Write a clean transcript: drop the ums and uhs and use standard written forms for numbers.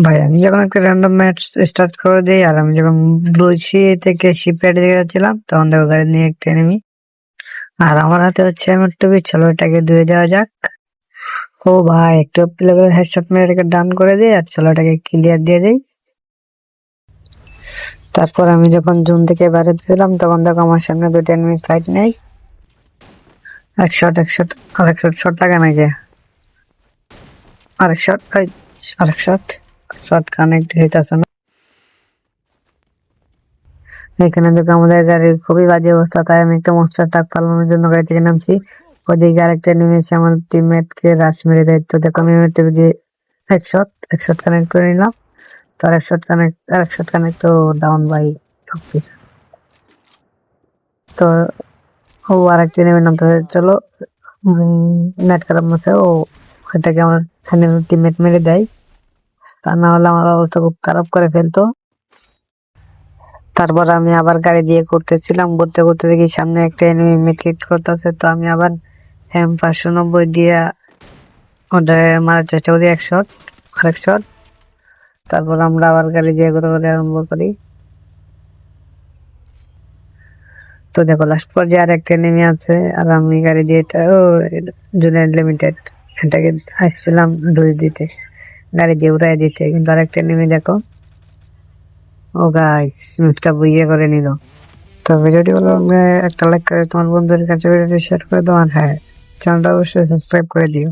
ভাই আমি যখন একটা র্যান্ডম ম্যাচ স্টার্ট করে দিই, আর আমি যখন ব্লুসি থেকে শিপইয়ার্ড দিকে যাচ্ছিলাম, তখন দেখো গাড়ি নিয়ে একটা এনিমি, আর আমার হাতে হচ্ছে M2, চলো এটাকে ধুয়ে দেওয়া যাক। ও ভাই, একটু প্লে করে হেডশট মেরে এটাকে ডান করে দিই, আর চলো এটাকে ক্লিয়ার দিয়ে দিই। তারপর আমি যখন জুন থেকে বাইরে দিয়েছিলাম, তখন দেখো আমার সামনে দুটো এনিমি ফাইট নেই। এক শট শট লাগে নাকি? আরেক শট শট কানেক্ট হইতাছে না। এখানে দেখো আমাদের গাড়ির খুবই বাজে অবস্থা, তাই আমি একটা মনস্টার ট্রাক পালানোর জন্য গাড়ি থেকে নামছি। ওদিকে আরেকটা নেমেছে আমার টিমমেট কে রাশ মেরে দেয়, তো দেখো আমি দিয়ে এক শট কানেক্ট করে নিলাম। তো আরেক শট কানেক্ট তো ডাউন বাই। তো ও আরেকটা নেমে নামতে হবে, চলো নেট খারাপ মাসে ও এটাকে আমার টিমমেট মেরে দেয়, তা না হলে আমার অবস্থা খুব খারাপ করে ফেলতো। তারপর আমি আবার গাড়ি দিয়ে ঘুরতে ঘুরতে দেখি সামনে একটা এনিমি মিডকিট করতেছে, তো আমি আবার M590 দিয়ে ওটা মারার চেষ্টা করি, আরেক শট। তারপর আমরা আবার গাড়ি দিয়ে ঘুরে আরম্ভ করি। তো দেখো লাস্ট পর্যায়ে আর একটা এনিমি আছে, আর আমি গাড়ি দিয়ে জুনিয়র লিমিটেড এটাকে আসছিলাম ডুজ দিতে, গাড়ি দিয়ে উড়াই দিতে, কিন্তু আরেকটা এনিমি দেখো, ও গাইস মিসটা বুইয়ে করে নিল। তো ভিডিওটি ভালো লাগলে একটা লাইক করে তোমার বন্ধুদের কাছে ভিডিওটি শেয়ার করে দাও, আর হ্যাঁ, চ্যানেলটা অবশ্যই সাবস্ক্রাইব করে দিও।